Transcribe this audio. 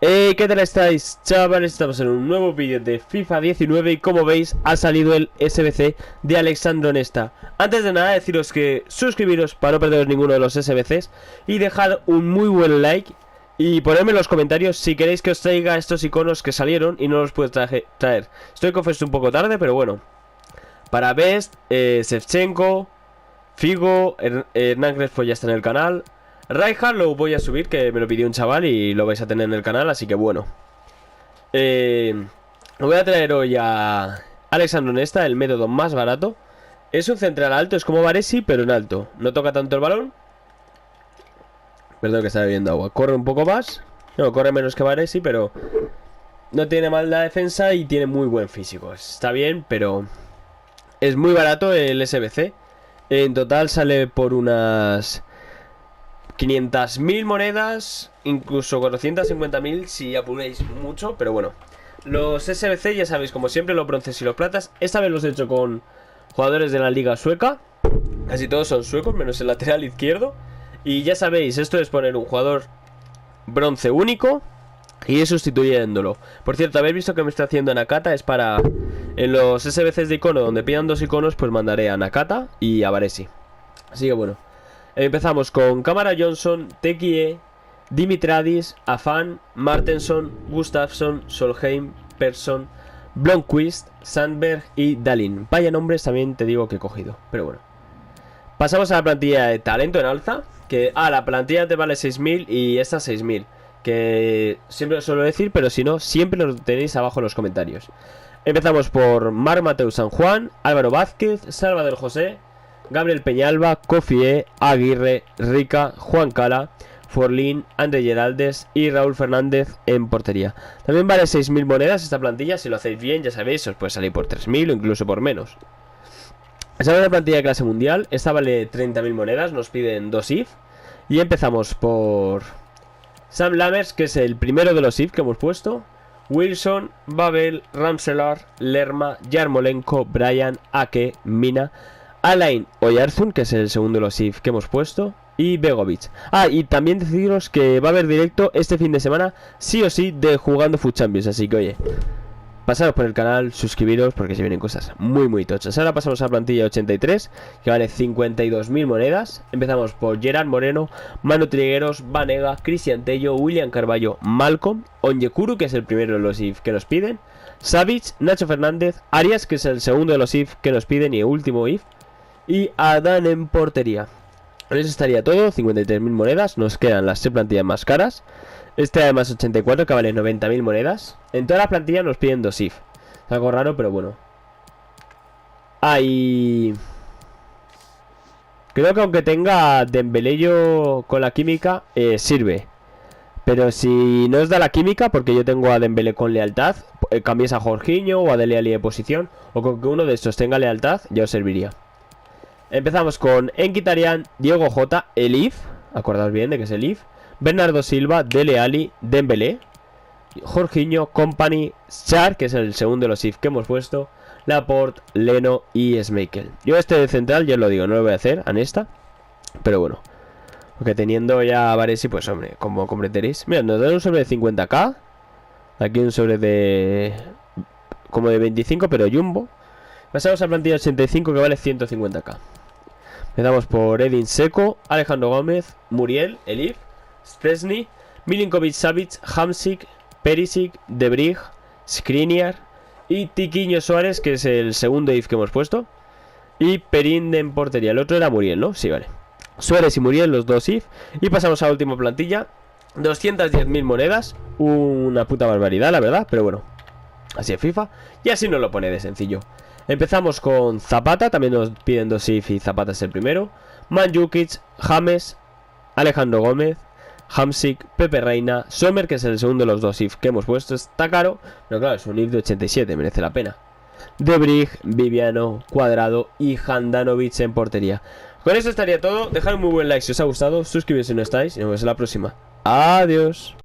¿Qué tal estáis, chavales? Estamos en un nuevo vídeo de FIFA 19 y como veis ha salido el SBC de Alexandro Nesta. Antes de nada deciros que suscribiros para no perderos ninguno de los SBCs y dejad un muy buen like y ponedme en los comentarios si queréis que os traiga estos iconos que salieron y no los puedo traer. Estoy confeso un poco tarde, pero bueno. Para Best, Shevchenko, Figo, Hernán Crespo ya está en el canal. Rijkaard lo voy a subir, que me lo pidió un chaval y lo vais a tener en el canal, así que bueno. Voy a traer hoy a Alexandro Nesta, el método más barato. Es un central alto, es como Baresi, pero en alto. No toca tanto el balón. Perdón que está bebiendo agua. Corre un poco más. No, corre menos que Baresi, pero no tiene mal la defensa y tiene muy buen físico. Está bien, pero es muy barato el SBC. En total sale por unas 500.000 monedas, incluso 450.000 si apuréis mucho, pero bueno. Los SBC ya sabéis, como siempre, los bronces y los platas. Esta vez los he hecho con jugadores de la liga sueca. Casi todos son suecos, menos el lateral izquierdo. Y ya sabéis, esto es poner un jugador bronce único y ir sustituyéndolo. Por cierto, habéis visto que me está haciendo Nakata. Es para... En los SBCs de icono, donde pidan dos iconos, pues mandaré a Nakata y a Baresi. Así que bueno. Empezamos con Cámara Johnson, Tekie, Dimitradis, Afan, Martenson, Gustafsson, Solheim, Persson, Blomqvist, Sandberg y Dalin. Vaya nombres también te digo que he cogido, pero bueno. Pasamos a la plantilla de talento en alza. Que la plantilla te vale 6.000 y esta 6.000. Que siempre lo suelo decir, pero si no, siempre lo tenéis abajo en los comentarios. Empezamos por Marc Mateu San Juan, Álvaro Vázquez, Salvador José, Gabriel Peñalba, Kofie, Aguirre, Rica, Juan Cala, Forlín, André Geraldes y Raúl Fernández en portería. También vale 6.000 monedas esta plantilla. Si lo hacéis bien, ya sabéis, os puede salir por 3.000 o incluso por menos. Esta es la plantilla de clase mundial. Esta vale 30.000 monedas. Nos piden 2 IF. Y empezamos por Sam Lammers, que es el primero de los IF que hemos puesto. Wilson, Babel, Ramselaar, Lerma, Yarmolenko, Bryan, Ake, Mina, Alain Oyarzun, que es el segundo de los IF que hemos puesto, y Begovic. Y también deciros que va a haber directo este fin de semana, sí o sí, de Jugando Foot Champions. Así que oye, pasaros por el canal, suscribiros, porque se vienen cosas muy muy tochas. Ahora pasamos a la plantilla 83, que vale 52.000 monedas. Empezamos por Gerard Moreno, Manu Trigueros, Vanega, Cristian Tello, William Carballo, Malcolm, Onyekuru, que es el primero de los IF que nos piden, Savic, Nacho Fernández, Arias, que es el segundo de los IF que nos piden y el último IF, y Adán en portería. Con eso estaría todo, 53.000 monedas. Nos quedan las 6 plantillas más caras. Este además 84, que vale 90.000 monedas. En toda la plantilla nos piden 2 IF. Es algo raro, pero bueno. Y creo que aunque tenga Dembélé yo con la química, sirve. Pero si no os da la química, porque yo tengo a Dembélé con lealtad, cambiéis a Jorginho o a Dele Alli de posición, o con que uno de estos tenga lealtad, ya os serviría. Empezamos con Mkhitaryan, Diego Jota, el IF. Acordaos bien de que es el IF. Bernardo Silva, Dele Alli, Dembélé, Jorginho, Kompany, Schär, que es el segundo de los IF que hemos puesto, Laporte, Leno y Schmeichel. Yo este de central, ya os lo digo, no lo voy a hacer a Nesta, pero bueno, porque teniendo ya a Baresi, pues hombre, como comprenderéis. Mira, nos dan un sobre de 50k. Aquí un sobre de... como de 25, pero jumbo. Pasamos a plantilla 85, que vale 150k. Empezamos por Edin Dzeko, Alejandro Gómez, Muriel, Elif, Szczesny, Milinkovic, Savic, Hamsik, Perisic, De Vrij, Skriniar y Tiquinho Suárez, que es el segundo IF que hemos puesto. Y Perín en portería. El otro era Muriel, ¿no? Sí, vale. Suárez y Muriel, los dos IF. Y pasamos a la última plantilla. 210.000 monedas. Una puta barbaridad, la verdad, pero bueno, así es FIFA. Y así nos lo pone de sencillo. Empezamos con Zapata, también nos piden 2 IF y Zapata es el primero. Mandzukic, James, Alejandro Gómez, Hamsik, Pepe Reina, Sommer, que es el segundo de los 2 IF que hemos puesto. Está caro, pero claro, es un IF de 87, merece la pena. De Vrij, Viviano, Cuadrado y Handanovic en portería. Con eso estaría todo. Dejad un muy buen like si os ha gustado, suscribiros si no estáis y nos vemos en la próxima. Adiós.